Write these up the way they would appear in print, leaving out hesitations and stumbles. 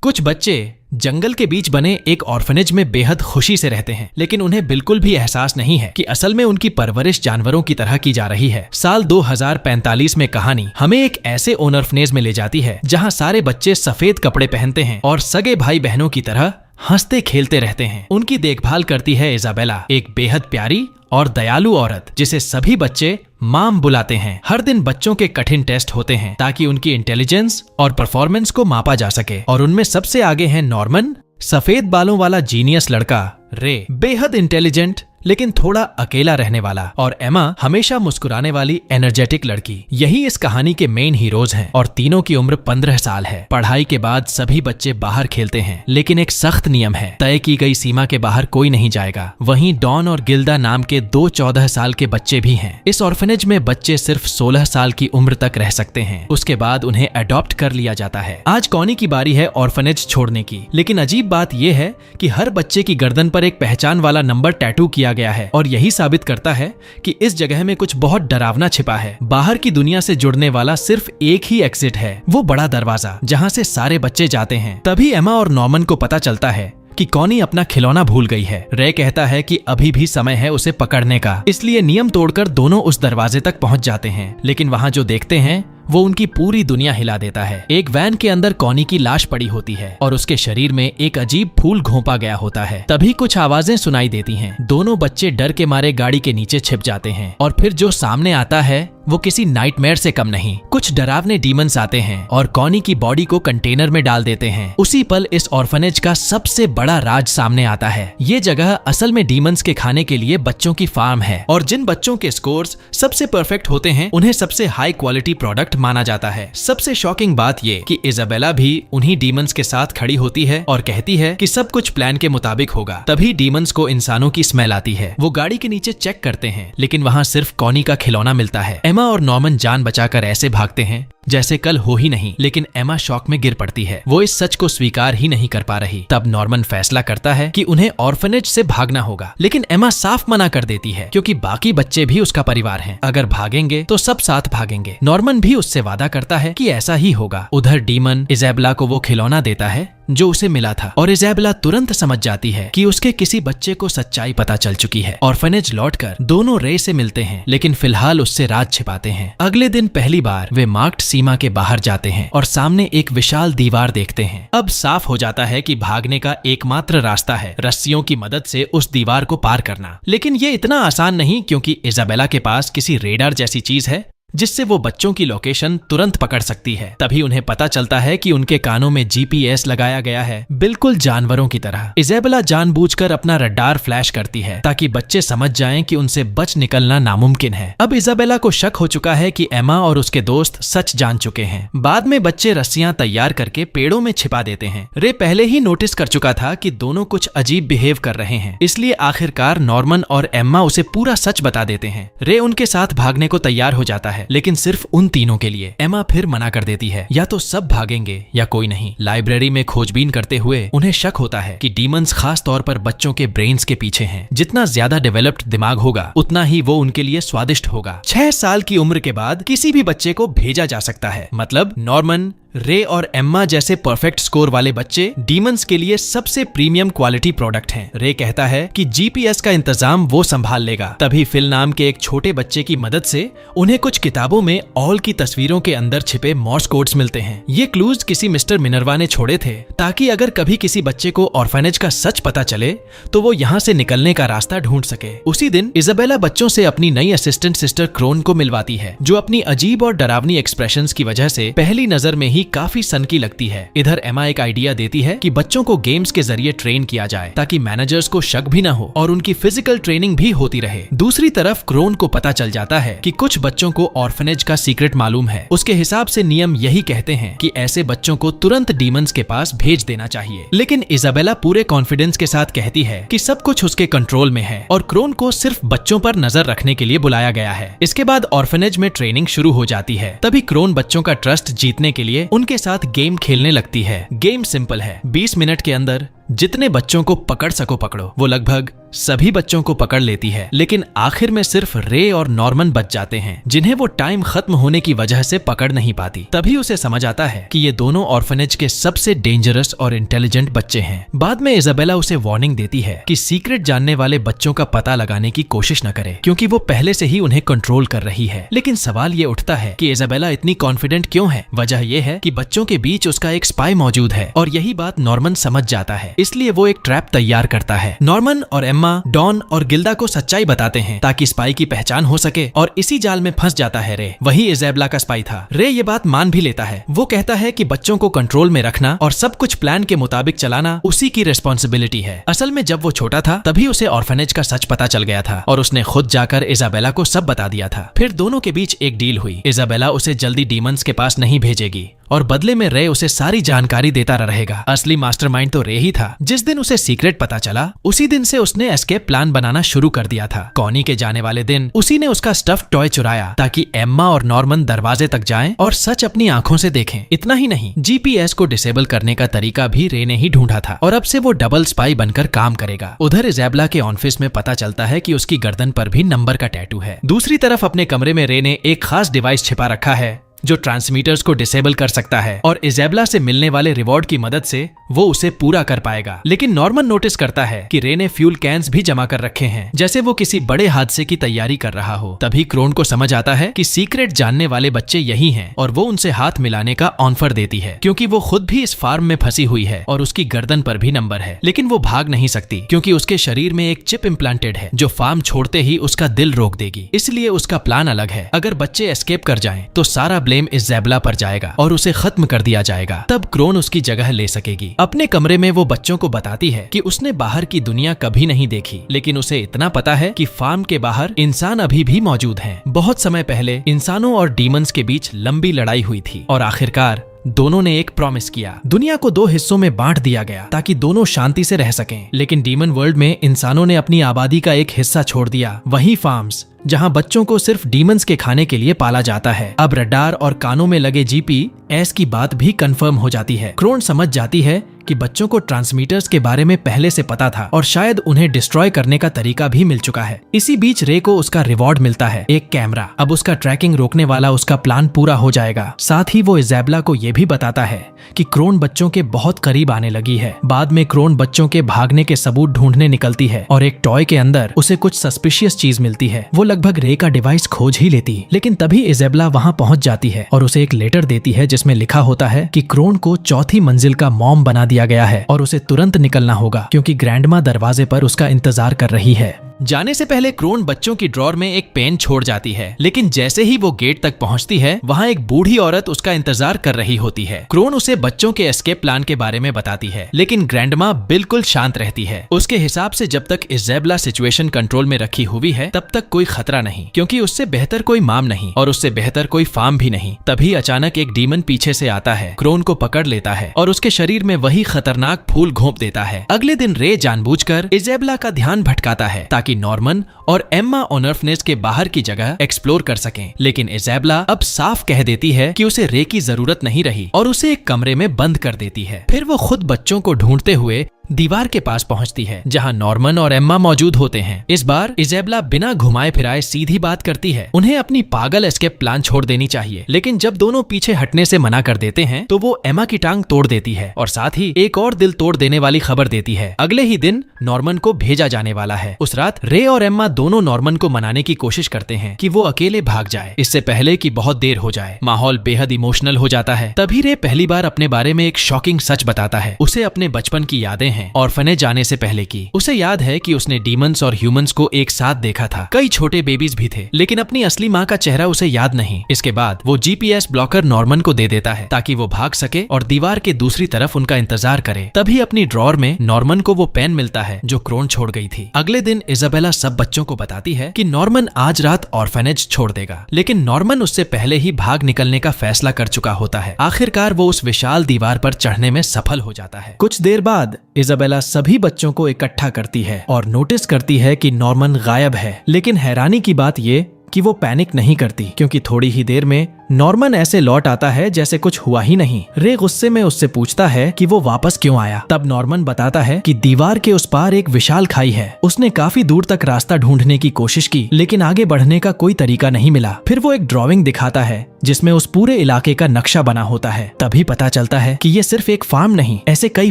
कुछ बच्चे जंगल के बीच बने एक ऑर्फनेज में बेहद खुशी से रहते हैं, लेकिन उन्हें बिल्कुल भी एहसास नहीं है कि असल में उनकी परवरिश जानवरों की तरह की जा रही है। साल 2045 में कहानी हमें एक ऐसे ऑर्फनेज में ले जाती है जहां सारे बच्चे सफेद कपड़े पहनते हैं और सगे भाई बहनों की तरह हंसते खेलते रहते हैं। उनकी देखभाल करती है इजाबेला, एक बेहद प्यारी और दयालु औरत जिसे सभी बच्चे माम बुलाते हैं। हर दिन बच्चों के कठिन टेस्ट होते हैं ताकि उनकी इंटेलिजेंस और परफॉर्मेंस को मापा जा सके, और उनमें सबसे आगे है नॉर्मन, सफेद बालों वाला जीनियस लड़का। रे बेहद इंटेलिजेंट लेकिन थोड़ा अकेला रहने वाला, और एमा हमेशा मुस्कुराने वाली एनर्जेटिक लड़की। यही इस कहानी के मेन हीरोज हैं और तीनों की उम्र 15 साल है। पढ़ाई के बाद सभी बच्चे बाहर खेलते हैं, लेकिन एक सख्त नियम है, तय की गई सीमा के बाहर कोई नहीं जाएगा। वहीं डॉन और गिल्डा नाम के 2 14 साल के बच्चे भी हैं। इस ऑर्फनेज में बच्चे सिर्फ 16 साल की उम्र तक रह सकते हैं, उसके बाद उन्हें अडॉप्ट कर लिया जाता है। आज कॉनी की बारी है ऑर्फनेज छोड़ने की, लेकिन अजीब बात यह है कि हर बच्चे की गर्दन पर एक पहचान वाला नंबर टैटू किया गया है, और यही साबित करता है कि इस जगह में कुछ बहुत डरावना छिपा है। बाहर की दुनिया से जुड़ने वाला सिर्फ एक ही एग्जिट है, वो बड़ा दरवाजा जहां से सारे बच्चे जाते हैं। तभी एमा और नॉर्मन को पता चलता है कि कॉनी अपना खिलौना भूल गई है। रे कहता है कि अभी भी समय है उसे पकड़ने का, इसलिए नियम तोड़कर दोनों उस दरवाजे तक पहुंच जाते हैं। लेकिन वहां जो देखते हैं वो उनकी पूरी दुनिया हिला देता है। एक वैन के अंदर कॉनी की लाश पड़ी होती है और उसके शरीर में एक अजीब फूल घोंपा गया होता है। तभी कुछ आवाजें सुनाई देती हैं। दोनों बच्चे डर के मारे गाड़ी के नीचे छिप जाते हैं, और फिर जो सामने आता है वो किसी नाइटमेयर से कम नहीं। कुछ डरावने डीमंस आते हैं और कॉनी की बॉडी को कंटेनर में डाल देते हैं। उसी पल इस ऑर्फनेज का सबसे बड़ा राज सामने आता है। ये जगह असल में डीमंस के खाने के लिए बच्चों की फार्म है, और जिन बच्चों के स्कोर्स सबसे परफेक्ट होते हैं उन्हें सबसे हाई क्वालिटी प्रोडक्ट माना जाता है। सबसे शॉकिंग बात ये कि इजाबेला भी उन्हीं डीमंस के साथ खड़ी होती है और कहती है कि सब कुछ प्लान के मुताबिक होगा। तभी डीमंस को इंसानों की स्मेल आती है। वो गाड़ी के नीचे चेक करते हैं, लेकिन वहाँ सिर्फ कॉनी का खिलौना मिलता है। एमा और नॉर्मन जान बचाकर ऐसे भागते हैं जैसे कल हो ही नहीं, लेकिन एमा शॉक में गिर पड़ती है। वो इस सच को स्वीकार ही नहीं कर पा रही। तब नॉर्मन फैसला करता है कि उन्हें ऑर्फनेज से भागना होगा, लेकिन एमा साफ मना कर देती है क्योंकि बाकी बच्चे भी उसका परिवार हैं। अगर भागेंगे तो सब साथ भागेंगे। नॉर्मन भी उससे वादा करता है कि ऐसा ही होगा। उधर डीमन इजाबेला को वो खिलौना देता है जो उसे मिला था, और इजाबेला तुरंत समझ जाती है कि उसके किसी बच्चे को सच्चाई पता चल चुकी है। ऑर्फनेज लौटकर दोनों रे से मिलते हैं, लेकिन फिलहाल उससे राज छिपाते हैं। अगले दिन पहली बार वे मार्क्ड सीमा के बाहर जाते हैं और सामने एक विशाल दीवार देखते हैं। अब साफ हो जाता है कि भागने का एकमात्र रास्ता है रस्सियों की मदद से उस दीवार को पार करना। लेकिन ये इतना आसान नहीं, क्योंकि इजाबेला के पास किसी रेडार जैसी चीज है जिससे वो बच्चों की लोकेशन तुरंत पकड़ सकती है। तभी उन्हें पता चलता है कि उनके कानों में जीपीएस लगाया गया है, बिल्कुल जानवरों की तरह। इजाबेला जानबूझकर अपना रडार फ्लैश करती है ताकि बच्चे समझ जाएं कि उनसे बच निकलना नामुमकिन है। अब इजाबेला को शक हो चुका है कि एमा और उसके दोस्त सच जान चुके हैं। बाद में बच्चे रस्सियां तैयार करके पेड़ों में छिपा देते हैं। रे पहले ही नोटिस कर चुका था कि दोनों कुछ अजीब बिहेव कर रहे हैं, इसलिए आखिरकार नॉर्मन और एम्मा उसे पूरा सच बता देते हैं। रे उनके साथ भागने को तैयार हो जाता है, लेकिन सिर्फ उन तीनों के लिए। एमा फिर मना कर देती है, या तो सब भागेंगे या कोई नहीं। लाइब्रेरी में खोजबीन करते हुए उन्हें शक होता है कि डीमंस खास तौर पर बच्चों के ब्रेन्स के पीछे हैं। जितना ज्यादा डेवलप्ड दिमाग होगा उतना ही वो उनके लिए स्वादिष्ट होगा। 6 साल की उम्र के बाद किसी भी बच्चे को भेजा जा सकता है। मतलब नॉर्मन, रे और एम्मा जैसे परफेक्ट स्कोर वाले बच्चे डीमंस के लिए सबसे प्रीमियम क्वालिटी प्रोडक्ट हैं। रे कहता है कि जीपीएस का इंतजाम वो संभाल लेगा। तभी फिल नाम के एक छोटे बच्चे की मदद से उन्हें कुछ किताबों में ऑल की तस्वीरों के अंदर छिपे मॉर्स कोड्स मिलते हैं। ये क्लूज किसी मिस्टर मिनर्वा ने छोड़े थे ताकि अगर कभी किसी बच्चे को ऑर्फनेज का सच पता चले तो वो यहाँ से निकलने का रास्ता ढूंढ सके। उसी दिन इजाबेला बच्चों से अपनी नई असिस्टेंट सिस्टर क्रोन को मिलवाती है, जो अपनी अजीब और डरावनी एक्सप्रेशंस की वजह से पहली नजर में ही काफी सनकी लगती है। इधर एमा एक आइडिया देती है कि बच्चों को गेम्स के जरिए ट्रेन किया जाए ताकि मैनेजर्स को शक भी न हो और उनकी फिजिकल ट्रेनिंग भी होती रहे। दूसरी तरफ क्रोन को पता चल जाता है कि कुछ बच्चों को ऑर्फनेज का सीक्रेट मालूम है। उसके हिसाब से नियम यही कहते हैं कि ऐसे बच्चों को तुरंत डीमंस के पास भेज देना चाहिए। लेकिन इजाबेला पूरे कॉन्फिडेंस के साथ कहती है कि सब कुछ उसके कंट्रोल में है और क्रोन को सिर्फ बच्चों पर नजर रखने के लिए बुलाया गया है। इसके बाद ऑर्फनेज में ट्रेनिंग शुरू हो जाती है। तभी क्रोन बच्चों का ट्रस्ट जीतने के लिए उनके साथ गेम खेलने लगती है। गेम सिंपल है, 20 मिनट के अंदर जितने बच्चों को पकड़ सको पकड़ो। वो लगभग सभी बच्चों को पकड़ लेती है, लेकिन आखिर में सिर्फ रे और नॉर्मन बच जाते हैं, जिन्हें वो टाइम खत्म होने की वजह से पकड़ नहीं पाती। तभी उसे समझ आता है कि ये दोनों ऑर्फनेज के सबसे डेंजरस और इंटेलिजेंट बच्चे हैं। बाद में इजाबेला उसे वार्निंग देती है कि सीक्रेट जानने वाले बच्चों का पता लगाने की कोशिश न करे, क्योंकि वो पहले से ही उन्हें कंट्रोल कर रही है। लेकिन सवाल ये उठता है कि इजाबेला इतनी कॉन्फिडेंट क्यों है? वजह यह है कि बच्चों के बीच उसका एक स्पाई मौजूद है, और यही बात नॉर्मन समझ जाता है। इसलिए वो एक ट्रैप तैयार करता है। नॉर्मन और एम्मा डॉन और गिल्डा को सच्चाई बताते हैं ताकि स्पाई की पहचान हो सके, और इसी जाल में फंस जाता है रे। वही इजाबेला का स्पाई था। रे ये बात मान भी लेता है। वो कहता है कि बच्चों को कंट्रोल में रखना और सब कुछ प्लान के मुताबिक चलाना उसी की रिस्पॉन्सिबिलिटी है। असल में जब वो छोटा था तभी उसे ऑर्फनेज का सच पता चल गया था, और उसने खुद जाकर इजाबेला को सब बता दिया था। फिर दोनों के बीच एक डील हुई। इजाबेला उसे जल्दी डीमंस के पास नहीं भेजेगी, और बदले में रे उसे सारी जानकारी देता रहेगा। असली मास्टरमाइंड तो रे ही था। जिस दिन उसे सीक्रेट पता चला, उसी दिन से उसने एस्केप प्लान बनाना शुरू कर दिया था। कॉनी के जाने वाले दिन उसी ने उसका स्टफ टॉय चुराया ताकि एम्मा और नॉर्मन दरवाजे तक जाएं और सच अपनी आंखों से देखें। इतना ही नहीं, जीपीएस को डिसेबल करने का तरीका भी रे ने ही ढूंढा था, और अब से वो डबल स्पाई बनकर काम करेगा। उधर इजाबेला के ऑफिस में पता चलता है कि उसकी गर्दन पर भी नंबर का टैटू है। दूसरी तरफ अपने कमरे में रे ने एक खास डिवाइस छिपा रखा है जो ट्रांसमीटर्स को डिसेबल कर सकता है, और इजाबेला से मिलने वाले रिवॉर्ड की मदद से वो उसे पूरा कर पाएगा। लेकिन नॉर्मन नोटिस करता है कि रे ने फ्यूल कैंस भी जमा कर रखे हैं, जैसे वो किसी बड़े हादसे की तैयारी कर रहा हो। तभी क्रोन को समझ आता है कि सीक्रेट जानने वाले बच्चे यही हैं, और वो उनसे हाथ मिलाने का ऑफर देती है, क्योंकि वो खुद भी इस फार्म में फंसी हुई है और उसकी गर्दन पर भी नंबर है। लेकिन वो भाग नहीं सकती, क्योंकि उसके शरीर में एक चिप इम्प्लांटेड है जो फार्म छोड़ते ही उसका दिल रोक देगी। इसलिए उसका प्लान अलग है। अगर बच्चे एस्केप कर जाएं, तो सारा ब्लेम इजाबेला पर जाएगा और उसे खत्म कर दिया जाएगा। तब क्रोन उसकी जगह ले सकेगी। अपने कमरे में वो बच्चों को बताती है कि उसने बाहर की दुनिया कभी नहीं देखी, लेकिन उसे इतना पता है कि फार्म के बाहर इंसान अभी भी मौजूद हैं। बहुत समय पहले इंसानों और डीमंस के बीच लंबी लड़ाई हुई थी, और आखिरकार दोनों ने एक प्रॉमिस किया। दुनिया को 2 हिस्सों में बांट दिया गया ताकि दोनों शांति से रह सकें। लेकिन डीमन वर्ल्ड में इंसानों ने अपनी आबादी का एक हिस्सा छोड़ दिया, वही फार्म्स जहां बच्चों को सिर्फ डीमंस के खाने के लिए पाला जाता है। अब रडार और कानों में लगे जीपीएस की बात भी कंफर्म हो जाती है। क्रोन समझ जाती है कि बच्चों को ट्रांसमीटर्स के बारे में पहले से पता था, और शायद उन्हें डिस्ट्रॉय करने का तरीका भी मिल चुका है। इसी बीच रे को उसका रिवॉर्ड मिलता है, एक कैमरा। अब उसका ट्रैकिंग रोकने वाला उसका प्लान पूरा हो जाएगा। साथ ही वो इजाबेला को यह भी बताता है कि क्रोन बच्चों के बहुत करीब आने लगी है। बाद में क्रोन बच्चों के भागने के सबूत ढूंढने निकलती है, और एक टॉय के अंदर उसे कुछ सस्पिशियस चीज मिलती है। वो लगभग रे का डिवाइस खोज ही लेती, लेकिन तभी इजाबेला वहां पहुंच जाती है और उसे एक लेटर देती है जिसमें लिखा होता है कि क्रोन को 4थी मंजिल का मॉम बना दिया गया है, और उसे तुरंत निकलना होगा क्योंकि ग्रैंडमा दरवाजे पर उसका इंतजार कर रही है। जाने से पहले क्रोन बच्चों की ड्रॉर में एक पेन छोड़ जाती है, लेकिन जैसे ही वो गेट तक पहुंचती है, वहां एक बूढ़ी औरत उसका इंतजार कर रही होती है। क्रोन उसे बच्चों के एस्केप प्लान के बारे में बताती है, लेकिन ग्रैंडमा बिल्कुल शांत रहती है। उसके हिसाब से जब तक इजाबेला सिचुएशन कंट्रोल में रखी हुई है, तब तक कोई खतरा नहीं, क्योंकि उससे बेहतर कोई माम नहीं और उससे बेहतर कोई फार्म भी नहीं। तभी अचानक एक डीमन पीछे से आता है, क्रोन को पकड़ लेता है और उसके शरीर में वही खतरनाक फूल घोंप देता है। अगले दिन रे जानबूझकर इजाबेला का ध्यान भटकाता है ताकि नॉर्मन और एम्मा ऑर्फनेज के बाहर की जगह एक्सप्लोर कर सकें। लेकिन इजाबेला अब साफ कह देती है कि उसे रे की जरूरत नहीं रही और उसे एक कमरे में बंद कर देती है। फिर वो खुद बच्चों को ढूंढते हुए दीवार के पास पहुंचती है जहां नॉर्मन और एम्मा मौजूद होते हैं। इस बार इजाबेला बिना घुमाए फिराए सीधी बात करती है, उन्हें अपनी पागल एस्केप प्लान छोड़ देनी चाहिए। लेकिन जब दोनों पीछे हटने से मना कर देते हैं तो वो एम्मा की टांग तोड़ देती है और साथ ही एक और दिल तोड़ देने वाली खबर देती है। अगले ही दिन नॉर्मन को भेजा जाने वाला है। उस रात रे और एम्मा दोनों नॉर्मन को मनाने की कोशिश करते हैं कि वो अकेले भाग जाए, इससे पहले कि बहुत देर हो जाए। माहौल बेहद इमोशनल हो जाता है। तभी रे पहली बार अपने बारे में एक शॉकिंग सच बताता है। उसे अपने बचपन की यादें हैं ऑर्फनेज जाने से पहले की। उसे याद है कि उसने डीमंस और ह्यूमंस को एक साथ देखा था। कई छोटे बेबीज भी थे, लेकिन अपनी असली माँ का चेहरा उसे याद नहीं। इसके बाद वो जीपीएस ब्लॉकर नॉर्मन को दे देता है ताकि वो भाग सके और दीवार के दूसरी तरफ उनका इंतजार करे। तभी अपनी ड्रॉर में नॉर्मन को वो पेन मिलता है जो क्रोन छोड़ गई थी। अगले दिन इजाबेला सब बच्चों को बताती है कि नॉर्मन आज रात ऑर्फनेज छोड़ देगा, लेकिन नॉर्मन उससे पहले ही भाग निकलने का फैसला कर चुका होता है। आखिरकार वो उस विशाल दीवार पर चढ़ने में सफल हो जाता है। कुछ देर बाद इजाबेला सभी बच्चों को इकट्ठा करती है और नोटिस करती है कि नॉर्मन गायब है। लेकिन हैरानी की बात ये कि वो पैनिक नहीं करती, क्योंकि थोड़ी ही देर में नॉर्मन ऐसे लौट आता है जैसे कुछ हुआ ही नहीं। रे गुस्से में उससे पूछता है कि वो वापस क्यों आया। तब नॉर्मन बताता है कि दीवार के उस पार एक विशाल खाई है। उसने काफी दूर तक रास्ता ढूंढने की कोशिश की, लेकिन आगे बढ़ने का कोई तरीका नहीं मिला। फिर वो एक ड्राइंग दिखाता है जिसमें उस पूरे इलाके का नक्शा बना होता है। तभी पता चलता है कि ये सिर्फ एक फार्म नहीं, ऐसे कई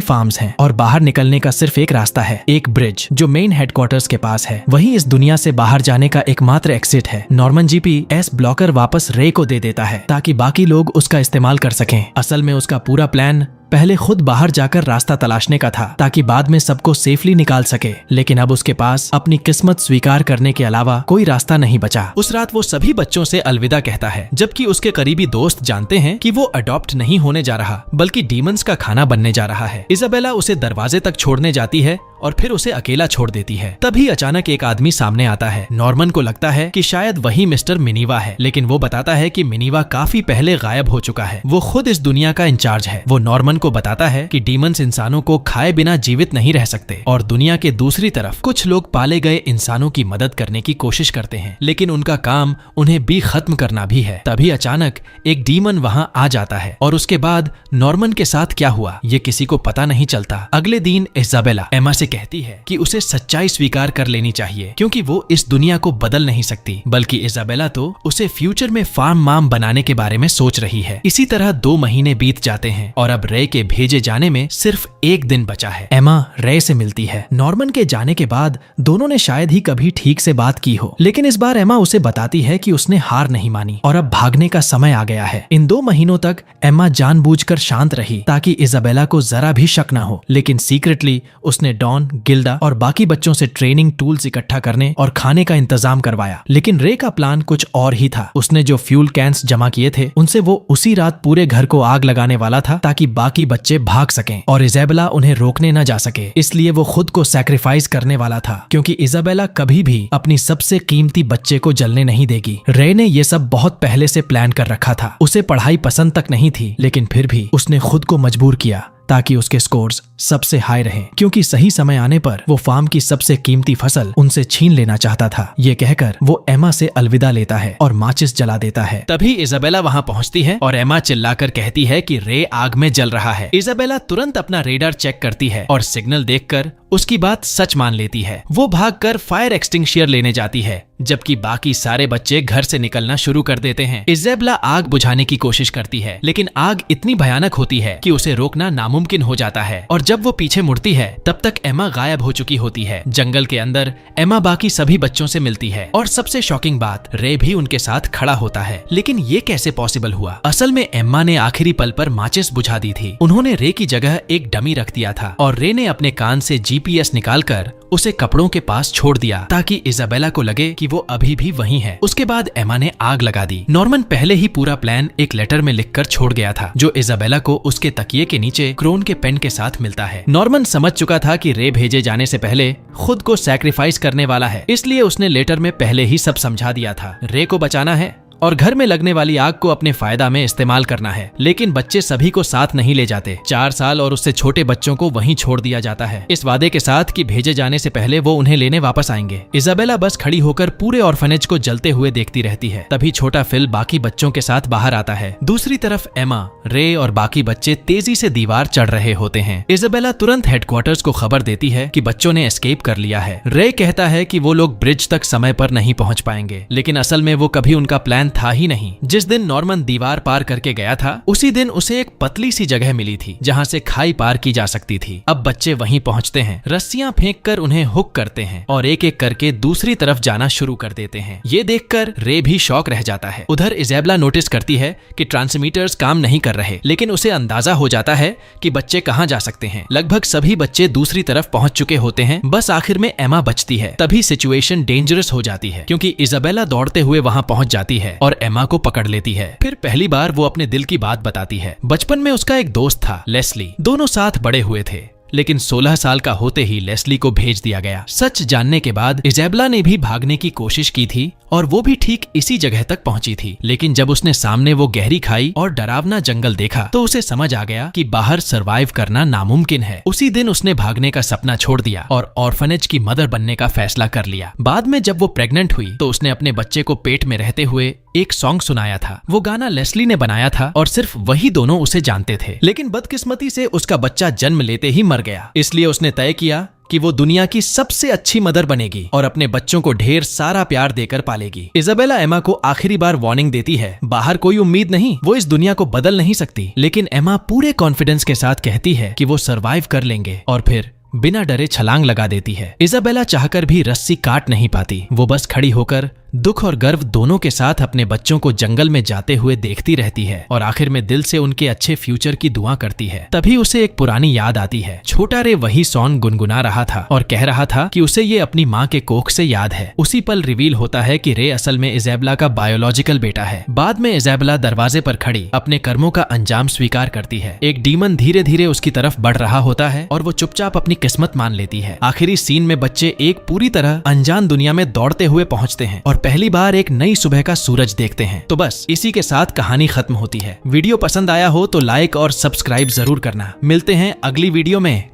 फार्म्स हैं और बाहर निकलने का सिर्फ एक रास्ता है, एक ब्रिज जो मेन हेडक्वार्टर्स के पास है। वही इस दुनिया से बाहर जाने का एकमात्र एग्जिट है। नॉर्मन GPS ब्लॉकर वापस रे को दे देता है ताकि बाकी लोग उसका इस्तेमाल कर सकें। असल में उसका पूरा प्लान पहले खुद बाहर जाकर रास्ता तलाशने का था ताकि बाद में सबको सेफली निकाल सके, लेकिन अब उसके पास अपनी किस्मत स्वीकार करने के अलावा कोई रास्ता नहीं बचा। उस रात वो सभी बच्चों से अलविदा कहता है, जबकि उसके करीबी दोस्त जानते हैं कि वो अडॉप्ट नहीं होने जा रहा बल्कि डीमंस का खाना बनने जा रहा है। इजाबेला उसे दरवाजे तक छोड़ने जाती है और फिर उसे अकेला छोड़ देती है। तभी अचानक एक आदमी सामने आता है। नॉर्मन को लगता है कि शायद वही मिस्टर मिनीवा है, लेकिन वो बताता है कि मिनीवा काफी पहले गायब हो चुका है। वो खुद इस दुनिया का इंचार्ज है। वो नॉर्मन को बताता है कि डीमंस इंसानों को खाए बिना जीवित नहीं रह सकते और दुनिया के दूसरी तरफ कुछ लोग पाले गए इंसानों की मदद करने की कोशिश करते हैं, लेकिन उनका काम उन्हें भी खत्म करना भी है। तभी अचानक एक डीमन वहां आ जाता है और उसके बाद नॉर्मन के साथ क्या हुआ ये किसी को पता नहीं चलता। अगले दिन इजाबेला एमा से कहती है कि उसे सच्चाई स्वीकार कर लेनी चाहिए क्योंकि वो इस दुनिया को बदल नहीं सकती, बल्कि इजाबेला तो उसे फ्यूचर में फार्म माम बनाने के बारे में सोच रही है। इसी तरह 2 महीने बीत जाते हैं और अब रे के भेजे जाने में सिर्फ 1 दिन बचा है। एमा रे से मिलती है। नॉर्मन के जाने के बाद दोनों ने शायद ही कभी ठीक से बात की हो, लेकिन इस बार एमा उसे बताती है कि उसने हार नहीं मानी और अब भागने का समय आ गया है। इन 2 महीनों तक एमा जानबूझकर शांत रही ताकि इजाबेला को जरा भी शक न हो, लेकिन सीक्रेटली उसने डॉन, गिल्डा और बाकी बच्चों से ट्रेनिंग टूल्स इकट्ठा करने और खाने का इंतजाम करवाया। लेकिन रे का प्लान कुछ और ही था। उसने जो फ्यूल कैंस जमा किए थे उनसे वो उसी रात पूरे घर को आग लगाने वाला था ताकि बाकी बच्चे भाग सकें और इजाबेला उन्हें रोकने न जा सके। इसलिए वो खुद को सैक्रिफाइस करने वाला था क्योंकि इजाबेला कभी भी अपनी सबसे कीमती बच्चे को जलने नहीं देगी। रे ने ये सब बहुत पहले से प्लान कर रखा था। उसे पढ़ाई पसंद तक नहीं थी, लेकिन फिर भी उसने खुद को मजबूर किया ताकि उसके स्कोर्स सबसे हाई रहें, क्योंकि सही समय आने पर वो फार्म की सबसे कीमती फसल उनसे छीन लेना चाहता था। ये कहकर वो एमा से अलविदा लेता है और माचिस जला देता है। तभी इजाबेला वहां पहुंचती है और एमा चिल्लाकर कहती है कि रे आग में जल रहा है। इजाबेला तुरंत अपना रेडार चेक करती है और सिग्नल देखकर उसकी बात सच मान लेती है। वो भागकर फायर एक्सटिंग्विशर लेने जाती है, जबकि बाकी सारे बच्चे घर से निकलना शुरू कर देते हैं। इजाबेला आग बुझाने की कोशिश करती है, लेकिन आग इतनी भयानक होती है कि उसे रोकना नामुमकिन हो जाता है और जब वो पीछे मुड़ती है तब तक एमा गायब हो चुकी होती है। जंगल के अंदर एमा बाकी सभी बच्चों से मिलती है और सबसे शॉकिंग बात, रे भी उनके साथ खड़ा होता है। लेकिन ये कैसे पॉसिबल हुआ? असल में एम्मा ने आखिरी पल पर माचिस बुझा दी थी। उन्होंने रे की जगह एक डमी रख दिया था और रे ने अपने कान से GPS निकालकर उसे कपड़ों के पास छोड़ दिया ताकि इजाबेला को लगे कि वो अभी भी वहीं है। उसके बाद एमा ने आग लगा दी। नॉर्मन पहले ही पूरा प्लान एक लेटर में लिखकर छोड़ गया था, जो इजाबेला को उसके तकिए के नीचे क्रोन के पेन के साथ मिलता है। नॉर्मन समझ चुका था कि रे भेजे जाने से पहले खुद को सैक्रिफाइस करने वाला है, इसलिए उसने लेटर में पहले ही सब समझा दिया था। रे को बचाना है और घर में लगने वाली आग को अपने फायदा में इस्तेमाल करना है, लेकिन बच्चे सभी को साथ नहीं ले जाते। 4 साल और उससे छोटे बच्चों को वहीं छोड़ दिया जाता है, इस वादे के साथ कि भेजे जाने से पहले वो उन्हें लेने वापस आएंगे। इजाबेला बस खड़ी होकर पूरे ऑर्फनेज को जलते हुए देखती रहती है। तभी छोटा फिल बाकी बच्चों के साथ बाहर आता है। दूसरी तरफ एमा, रे और बाकी बच्चे तेजी से दीवार चढ़ रहे होते हैं। इजाबेला तुरंत हेडक्वार्टर्स को खबर देती है कि बच्चों ने एस्केप कर लिया है। रे कहता है कि वो लोग ब्रिज तक समय पर नहीं पहुंच पाएंगे, लेकिन असल में वो कभी उनका प्लान था ही नहीं। जिस दिन नॉर्मन दीवार पार करके गया था उसी दिन उसे एक पतली सी जगह मिली थी जहां से खाई पार की जा सकती थी। अब बच्चे वहीं पहुंचते हैं, रस्सियां फेंककर उन्हें हुक करते हैं और एक एक करके दूसरी तरफ जाना शुरू कर देते हैं। ये देखकर रे भी शॉक रह जाता है। उधर इजाबेला नोटिस करती है कि ट्रांसमीटर्स काम नहीं कर रहे, लेकिन उसे अंदाजा हो जाता है कि बच्चे कहां जा सकते हैं। लगभग सभी बच्चे दूसरी तरफ पहुंच चुके होते हैं, बस आखिर में एमा बचती है। तभी सिचुएशन डेंजरस हो जाती है क्योंकि इजाबेला दौड़ते हुए वहां पहुंच जाती है और एमा को पकड़ लेती है। फिर पहली बार वो अपने दिल की बात बताती है। बचपन में उसका एक दोस्त था, लेस्ली। दोनों साथ बड़े हुए थे, लेकिन 16 साल का होते ही लेस्ली को भेज दिया गया। सच जानने के बाद इजाबेला ने भी भागने की कोशिश की थी और वो भी ठीक इसी जगह तक पहुंची थी, लेकिन जब उसने सामने वो गहरी खाई और डरावना जंगल देखा तो उसे समझ आ गया कि बाहर सरवाइव करना नामुमकिन है। उसी दिन उसने भागने का सपना छोड़ दिया और ऑर्फनेज की मदर बनने का फैसला कर लिया। बाद में जब वो प्रेग्नेंट हुई तो उसने अपने बच्चे को पेट में रहते हुए एक सॉन्ग सुनाया था। वो गाना लेस्ली ने बनाया था और सिर्फ वही दोनों उसे जानते थे। लेकिन बदकिस्मती से उसका बच्चा जन्म लेते ही मर गया। इसलिए उसने तय किया कि वो दुनिया की सबसे अच्छी मदर बनेगी और अपने बच्चों को ढेर सारा प्यार देकर पालेगी। इजाबेला एमा को आखिरी बार वार्निंग देती है, बाहर कोई उम्मीद नहीं, वो इस दुनिया को बदल नहीं सकती। लेकिन एमा पूरे कॉन्फिडेंस के साथ कहती है कि वो सरवाइव कर लेंगे और फिर बिना डरे छलांग लगा देती है। इजाबेला चाहकर भी रस्सी काट नहीं पाती। वो बस खड़ी होकर दुख और गर्व दोनों के साथ अपने बच्चों को जंगल में जाते हुए देखती रहती है और आखिर में दिल से उनके अच्छे फ्यूचर की दुआ करती है। तभी उसे एक पुरानी याद आती है। छोटा रे वही सॉन्ग गुनगुना रहा था और कह रहा था कि उसे ये अपनी माँ के कोख से याद है। उसी पल रिवील होता है कि रे असल में इजाबेला का बायोलॉजिकल बेटा है। बाद में इजाबेला दरवाजे पर खड़ी अपने कर्मों का अंजाम स्वीकार करती है। एक डीमन धीरे धीरे उसकी तरफ बढ़ रहा होता है और वो चुपचाप अपनी किस्मत मान लेती है। आखिरी सीन में बच्चे एक पूरी तरह अनजान दुनिया में दौड़ते हुए पहुंचते हैं और पहली बार एक नई सुबह का सूरज देखते हैं। तो बस इसी के साथ कहानी खत्म होती है। वीडियो पसंद आया हो तो लाइक और सब्सक्राइब जरूर करना। मिलते हैं अगली वीडियो में।